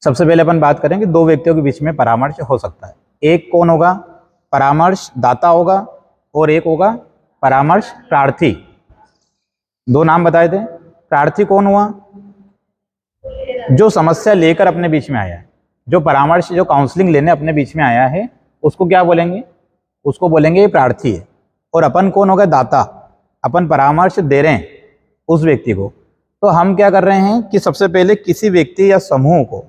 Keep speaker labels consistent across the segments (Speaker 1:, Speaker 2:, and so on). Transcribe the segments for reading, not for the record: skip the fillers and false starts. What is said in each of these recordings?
Speaker 1: सबसे पहले अपन बात करें कि दो व्यक्तियों के बीच में परामर्श हो सकता है। एक कौन होगा? परामर्श दाता होगा और एक होगा परामर्श प्रार्थी। दो नाम बताए थे। प्रार्थी कौन हुआ? जो समस्या लेकर अपने बीच में आया है, जो परामर्श जो काउंसलिंग लेने अपने बीच में आया है, उसको क्या बोलेंगे? उसको बोलेंगे ये प्रार्थी है। और अपन कौन होगा? दाता। अपन परामर्श दे रहे हैं उस व्यक्ति को। तो हम क्या कर रहे हैं कि सबसे पहले किसी व्यक्ति या समूह को,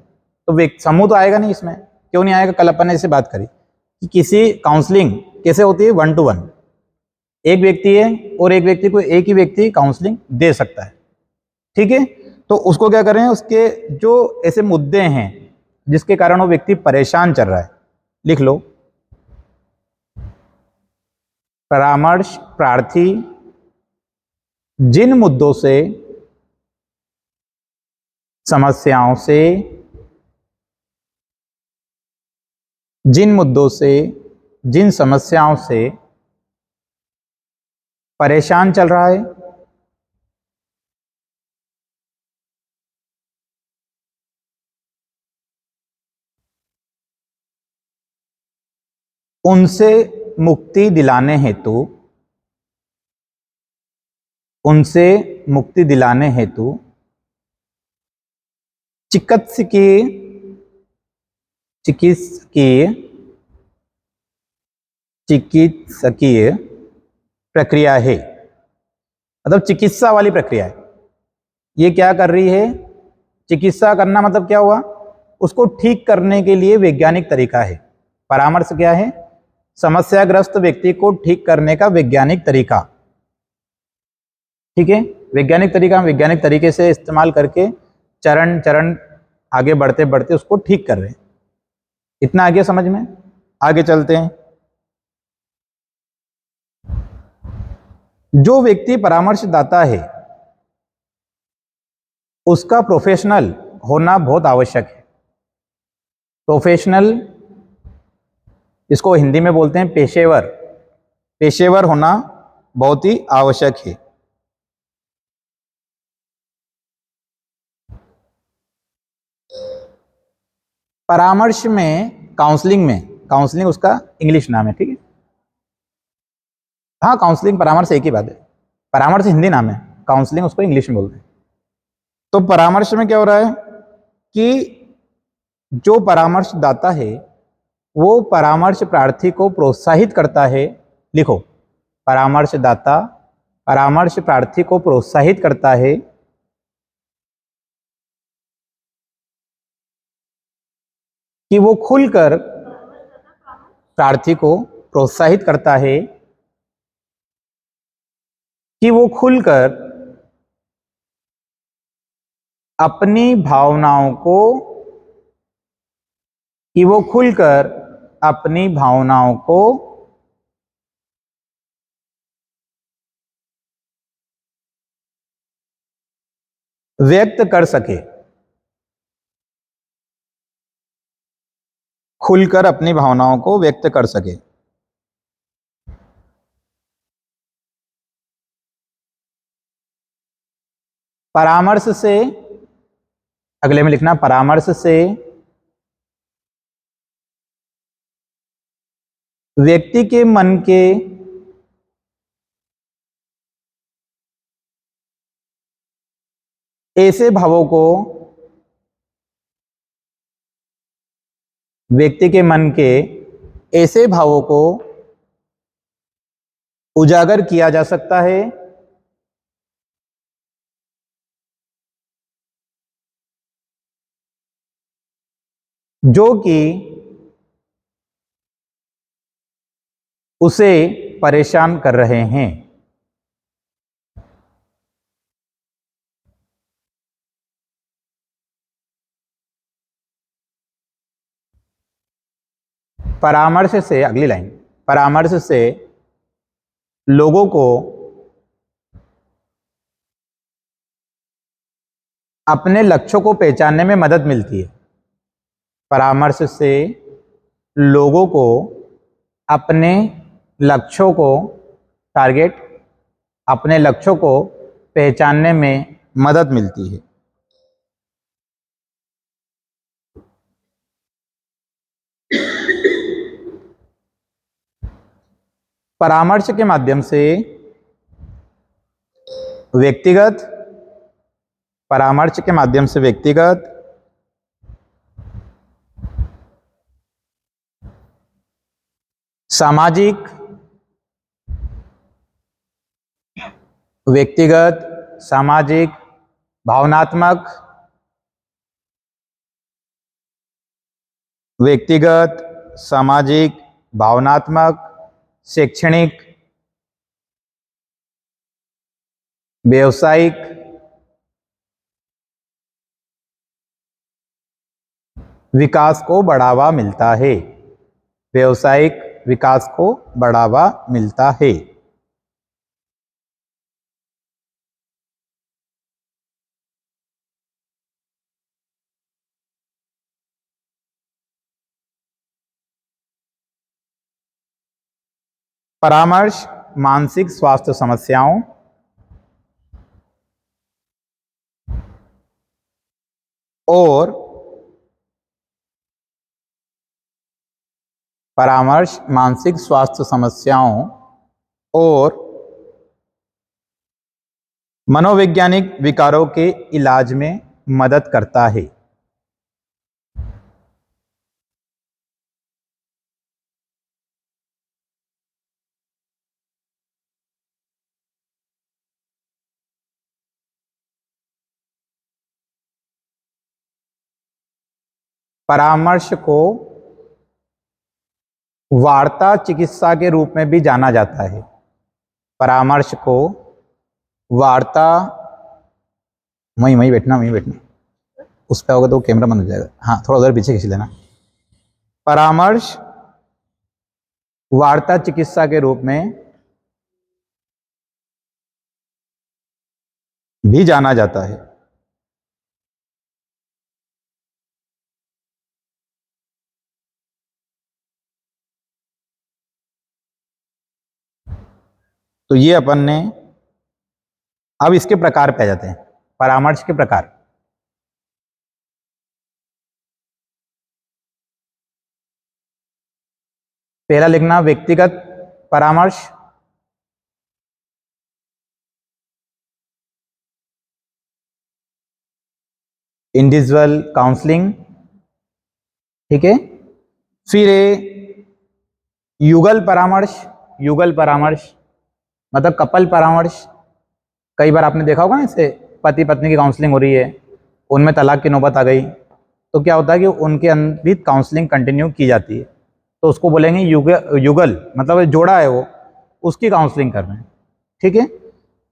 Speaker 1: तो समूह तो आएगा नहीं इसमें, क्यों नहीं आएगा? कल अपन ने इससे बात करी कि किसी काउंसलिंग कैसे होती है? 1 to 1। एक व्यक्ति है और एक व्यक्ति को एक ही व्यक्ति काउंसलिंग दे सकता है, ठीक है। तो उसको क्या कर रहे हैं? उसके जो ऐसे मुद्दे हैं जिसके कारण वो व्यक्ति परेशान चल रहा है, लिख लो। परामर्श प्रार्थी जिन मुद्दों से, समस्याओं से, जिन मुद्दों से, जिन समस्याओं से परेशान चल रहा है, उनसे मुक्ति दिलाने हेतु, उनसे मुक्ति दिलाने हेतु चिकित्सकीय चिकित्सकीय चिकित्सकीय प्रक्रिया है। मतलब चिकित्सा वाली प्रक्रिया है। ये क्या कर रही है? चिकित्सा करना मतलब क्या हुआ? उसको ठीक करने के लिए वैज्ञानिक तरीका है। परामर्श क्या है? समस्याग्रस्त व्यक्ति को ठीक करने का वैज्ञानिक तरीका, ठीक है। वैज्ञानिक तरीका, वैज्ञानिक तरीके से इस्तेमाल करके चरण चरण आगे बढ़ते बढ़ते उसको ठीक कर रहे हैं। इतना आगे समझ में? आगे चलते हैं। जो व्यक्ति परामर्शदाता है उसका प्रोफेशनल होना बहुत आवश्यक है। प्रोफेशनल, इसको हिंदी में बोलते हैं पेशेवर। पेशेवर होना बहुत ही आवश्यक है। परामर्श में, काउंसलिंग में, काउंसलिंग उसका इंग्लिश नाम है, ठीक है। हाँ, काउंसलिंग परामर्श एक ही बात है। परामर्श हिंदी नाम है, काउंसलिंग उसको इंग्लिश में बोलते हैं। तो परामर्श में क्या हो रहा है कि जो परामर्शदाता है वो परामर्श प्रार्थी को प्रोत्साहित करता है। लिखो, परामर्शदाता परामर्श प्रार्थी को प्रोत्साहित करता है कि वो खुलकर, प्रार्थी को प्रोत्साहित करता है कि वो खुलकर अपनी भावनाओं को, कि वो खुलकर अपनी भावनाओं को व्यक्त कर सके, खुलकर अपनी भावनाओं को व्यक्त कर सके। परामर्श से, अगले में लिखना, परामर्श से व्यक्ति के मन के ऐसे भावों को, व्यक्ति के मन के ऐसे भावों को उजागर किया जा सकता है जो कि उसे परेशान कर रहे हैं। परामर्श से, अगली लाइन, परामर्श से लोगों को अपने लक्ष्यों को पहचानने में मदद मिलती है। परामर्श से लोगों को अपने लक्ष्यों को, टारगेट, अपने लक्ष्यों को पहचानने में मदद मिलती है। परामर्श के माध्यम से व्यक्तिगत, परामर्श के माध्यम से व्यक्तिगत, सामाजिक, व्यक्तिगत, सामाजिक, भावनात्मक, व्यक्तिगत, सामाजिक, भावनात्मक, शैक्षणिक, व्यावसायिक, विकास को बढ़ावा मिलता है। व्यावसायिक विकास को बढ़ावा मिलता है। परामर्श मानसिक स्वास्थ्य समस्याओं और परामर्श मानसिक स्वास्थ्य समस्याओं और मनोवैज्ञानिक विकारों के इलाज में मदद करता है। परामर्श को वार्ता चिकित्सा के रूप में भी जाना जाता है। परामर्श को वार्ता, वहीं बैठना, उस पर होगा तो कैमरा बंद हो जाएगा। हाँ, थोड़ा उधर पीछे खींच लेना। परामर्श वार्ता चिकित्सा के रूप में भी जाना जाता है। तो ये अपन ने, अब इसके प्रकार पे आ जाते हैं। परामर्श के प्रकार, पहला लिखना व्यक्तिगत परामर्श, इंडिविजुअल काउंसलिंग, ठीक है। फिर युगल परामर्श, युगल परामर्श मतलब कपल परामर्श। कई बार आपने देखा होगा ना, ऐसे पति पत्नी की काउंसलिंग हो रही है, उनमें तलाक की नौबत आ गई, तो क्या होता है कि उनके अंदर भी काउंसलिंग कंटिन्यू की जाती है, तो उसको बोलेंगे युगल, मतलब जोड़ा है वो, उसकी काउंसलिंग कर रहे हैं, ठीक है।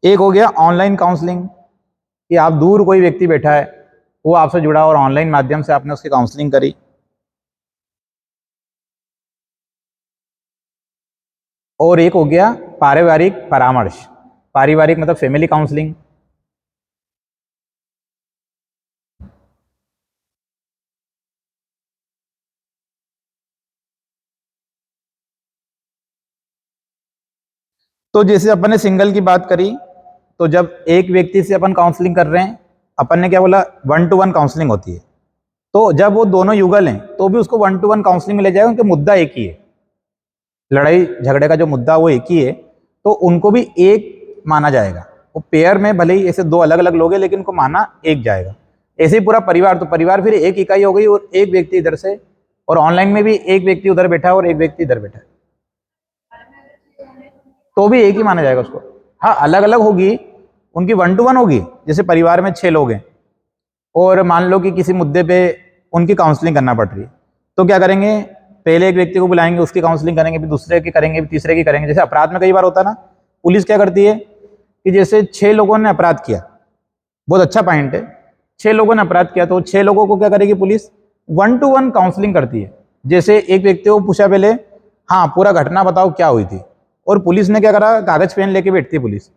Speaker 1: एक हो गया ऑनलाइन काउंसलिंग, कि आप दूर कोई व्यक्ति बैठा है, वो आपसे जुड़ा और ऑनलाइन माध्यम से आपने उसकी काउंसलिंग करी। और एक हो गया पारिवारिक परामर्श, पारिवारिक मतलब फैमिली काउंसलिंग। तो जैसे अपन ने सिंगल की बात करी, तो जब एक व्यक्ति से अपन काउंसलिंग कर रहे हैं, अपन ने क्या बोला, 1 to 1 काउंसलिंग होती है। तो जब वो दोनों युगल हैं तो भी उसको 1 to 1 काउंसलिंग में ले जाएगा, उनका मुद्दा एक ही है, लड़ाई झगड़े का जो मुद्दा वो एक ही है, तो उनको भी एक माना जाएगा। वो पेयर में भले ही ऐसे दो अलग अलग लोग हैं, लेकिन उनको माना एक जाएगा। ऐसे ही पूरा परिवार, तो परिवार फिर एक इकाई हो गई, और एक व्यक्ति इधर से, और ऑनलाइन में भी एक व्यक्ति उधर बैठा है और एक व्यक्ति इधर बैठा है, तो भी एक ही माना जाएगा उसको। हाँ, अलग अलग होगी, उनकी 1 to 1 होगी। जैसे परिवार में 6 लोग हैं और मान लो कि किसी मुद्दे पे उनकी काउंसलिंग करना पड़ रही है, तो क्या करेंगे, पहले एक व्यक्ति को बुलाएंगे, उसकी काउंसलिंग करेंगे, फिर दूसरे की करेंगे, फिर तीसरे की करेंगे। जैसे अपराध में कई बार होता है ना, पुलिस क्या करती है कि जैसे 6 लोगों ने अपराध किया, बहुत अच्छा पॉइंट है, 6 लोगों ने अपराध किया, तो 6 लोगों को क्या करेगी पुलिस, 1 to 1 काउंसलिंग करती है। जैसे एक व्यक्ति को पूछा पहले, हाँ पूरा घटना बताओ क्या हुई थी, और पुलिस ने क्या करा, कागज पेन लेके बैठती है पुलिस,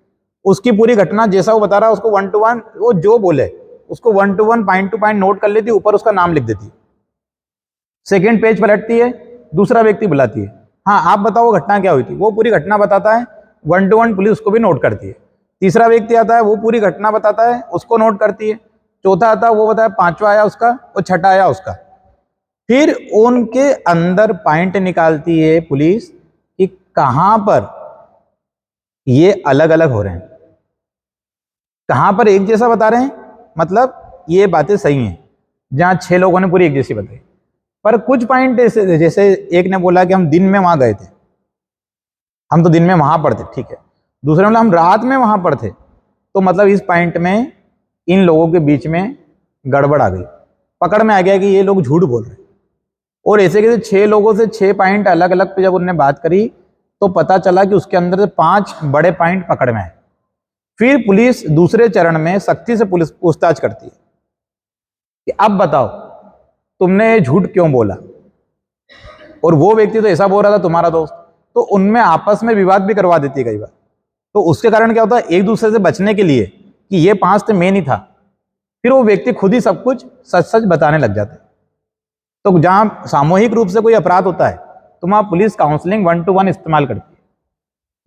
Speaker 1: उसकी पूरी घटना जैसा वो बता रहा है उसको 1 to 1, वो जो बोले उसको 1 to 1 point two point note कर लेती है, ऊपर उसका नाम लिख देती है। सेकेंड पेज पलटती है, दूसरा व्यक्ति बुलाती है, हाँ आप बताओ घटना क्या हुई थी, वो पूरी घटना बताता है, 1 to 1 पुलिस उसको भी नोट करती है। तीसरा व्यक्ति आता है, वो पूरी घटना बताता है, उसको नोट करती है। चौथा आता है, वो बताया, पांचवा आया उसका, और छठा आया उसका। फिर उनके अंदर पॉइंट निकालती है पुलिस कि कहाँ पर ये अलग अलग हो रहे हैं। कहाँ पर एक जैसा बता रहे हैं, मतलब ये बातें सही हैं जहाँ 6 लोगों ने पूरी एक जैसी बताई, पर कुछ पॉइंट ऐसे, जैसे एक ने बोला कि हम दिन में वहां गए थे, हम तो दिन में वहां पर थे, ठीक है। दूसरे ने बोला हम रात में वहां पर थे, तो मतलब इस पॉइंट में इन लोगों के बीच में गड़बड़ आ गई, पकड़ में आ गया कि ये लोग झूठ बोल रहे हैं। और ऐसे कैसे 6 लोगों से 6 पॉइंट अलग अलग पे जब उन्होंने बात करी, तो पता चला कि उसके अंदर से 5 बड़े पॉइंट पकड़ में आए। फिर पुलिस दूसरे चरण में सख्ती से पुलिस पूछताछ करती है कि अब बताओ तुमने झूठ क्यों बोला, और वो व्यक्ति तो ऐसा बोल रहा था तुम्हारा दोस्त, तो उनमें आपस में विवाद भी करवा देती है कई बार। तो उसके कारण क्या होता है, एक दूसरे से बचने के लिए कि ये 5 थे मैं नहीं था, फिर वो व्यक्ति खुद ही सब कुछ सच सच बताने लग जाते हैं। तो जहां सामूहिक रूप से कोई अपराध होता है तो वहां पुलिस काउंसलिंग 1 to 1 इस्तेमाल करती है।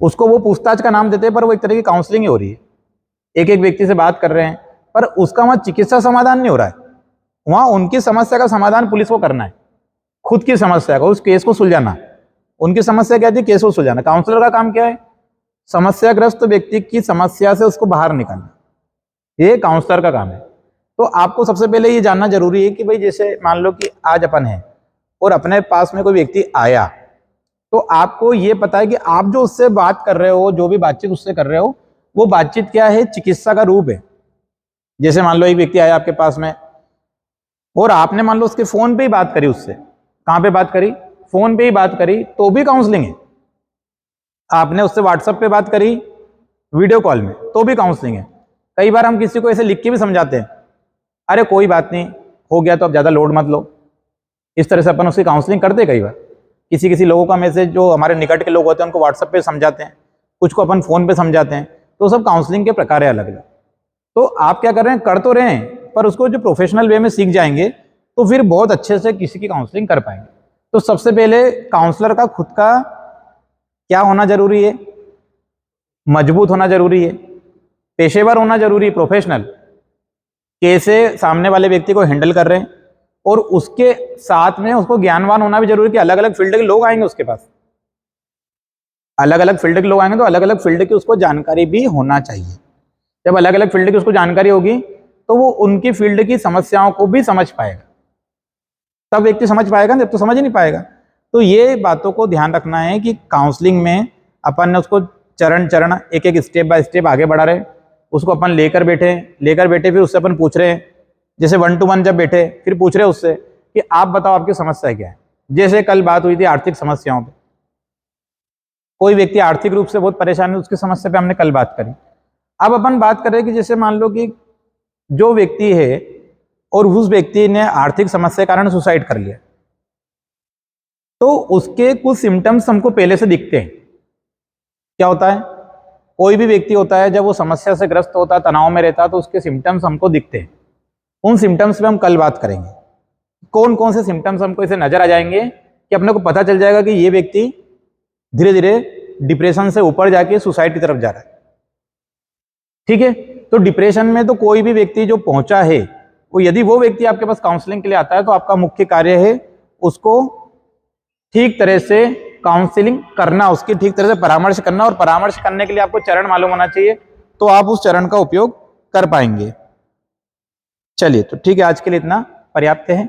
Speaker 1: उसको वो पूछताछ का नाम देते हैं, पर वो एक तरह की काउंसलिंग ही हो रही है। एक एक व्यक्ति से बात कर रहे हैं, पर उसका वहां चिकित्सा समाधान नहीं हो रहा है, वहां उनकी समस्या का समाधान पुलिस को करना है, खुद की समस्या को, उस केस को सुलझाना। उनकी समस्या क्या थी, केस को सुलझाना। काउंसलर का काम क्या है, समस्याग्रस्त व्यक्ति की समस्या से उसको बाहर निकालना, ये काउंसलर का काम है। तो आपको सबसे पहले ये जानना जरूरी है कि भाई जैसे मान लो कि आज अपन है और अपने पास में कोई व्यक्ति आया, तो आपको ये पता है कि आप जो उससे बात कर रहे हो, जो भी बातचीत उससे कर रहे हो, वो बातचीत क्या है, चिकित्सा का रूप है। जैसे मान लो एक व्यक्ति आया आपके पास में और आपने मान लो उसके फोन पे ही बात करी, उससे कहाँ पे बात करी, फोन पे ही बात करी, तो भी काउंसलिंग है। आपने उससे व्हाट्सएप पे बात करी, वीडियो कॉल में, तो भी काउंसलिंग है। कई बार हम किसी को ऐसे लिख के भी समझाते हैं, अरे कोई बात नहीं, हो गया तो अब ज़्यादा लोड मत लो। इस तरह से अपन उसकी काउंसलिंग करते हैं। कई बार किसी किसी लोगों का मैसेज, जो हमारे निकट के लोग होते हैं, उनको व्हाट्सएप पे समझाते हैं, कुछ को अपन फ़ोन पे समझाते हैं। तो सब काउंसलिंग के प्रकार है अलग अलग। तो आप क्या कर रहे हैं, कर तो रहे हैं, पर उसको जो प्रोफेशनल वे में सीख जाएंगे तो फिर बहुत अच्छे से किसी की काउंसलिंग कर पाएंगे। तो सबसे पहले काउंसलर का खुद का क्या होना जरूरी है, मजबूत होना जरूरी है, पेशेवर होना जरूरी है, प्रोफेशनल, कैसे सामने वाले व्यक्ति को हैंडल कर रहे हैं, और उसके साथ में उसको ज्ञानवान होना भी जरूरी है कि अलग अलग फील्ड के लोग आएंगे उसके पास, अलग अलग फील्ड के लोग आएंगे तो अलग अलग फील्ड की उसको जानकारी भी होना चाहिए। जब अलग अलग फील्ड की उसको जानकारी होगी तो वो उनकी फील्ड की समस्याओं को भी समझ पाएगा, तब व्यक्ति समझ पाएगा, जब तो समझ ही नहीं पाएगा। तो ये बातों को ध्यान रखना है कि काउंसलिंग में अपन ने उसको चरण चरण, एक एक स्टेप बाय स्टेप आगे बढ़ा रहे, उसको अपन लेकर बैठे फिर उससे अपन पूछ रहे हैं, जैसे 1 to 1 जब बैठे फिर पूछ रहे उससे कि आप बताओ आपकी समस्या क्या है। जैसे कल बात हुई थी आर्थिक समस्याओं पे, कोई व्यक्ति आर्थिक रूप से बहुत परेशान है, उसकी समस्या पे हमने कल बात करी। अब अपन बात कर रहे हैं कि जैसे मान लो कि जो व्यक्ति है और उस व्यक्ति ने आर्थिक समस्या के कारण सुसाइड कर लिया, तो उसके कुछ सिम्टम्स हमको पहले से दिखते हैं। क्या होता है, कोई भी व्यक्ति होता है जब वो समस्या से ग्रस्त होता है, तनाव में रहता है, तो उसके सिम्टम्स हमको दिखते हैं। उन सिम्टम्स पे हम कल बात करेंगे, कौन कौन से सिम्टम्स हमको इसे नजर आ जाएंगे कि अपने को पता चल जाएगा कि ये व्यक्ति धीरे धीरे डिप्रेशन से ऊपर जाके सुसाइड की तरफ जा रहा है। ठीक है, तो डिप्रेशन में तो कोई भी व्यक्ति जो पहुंचा है, वो यदि वो व्यक्ति आपके पास काउंसलिंग के लिए आता है, तो आपका मुख्य कार्य है उसको ठीक तरह से काउंसलिंग करना, उसकी ठीक तरह से परामर्श करना, और परामर्श करने के लिए आपको चरण मालूम होना चाहिए, तो आप उस चरण का उपयोग कर पाएंगे। चलिए, तो ठीक है, आज के लिए इतना पर्याप्त है।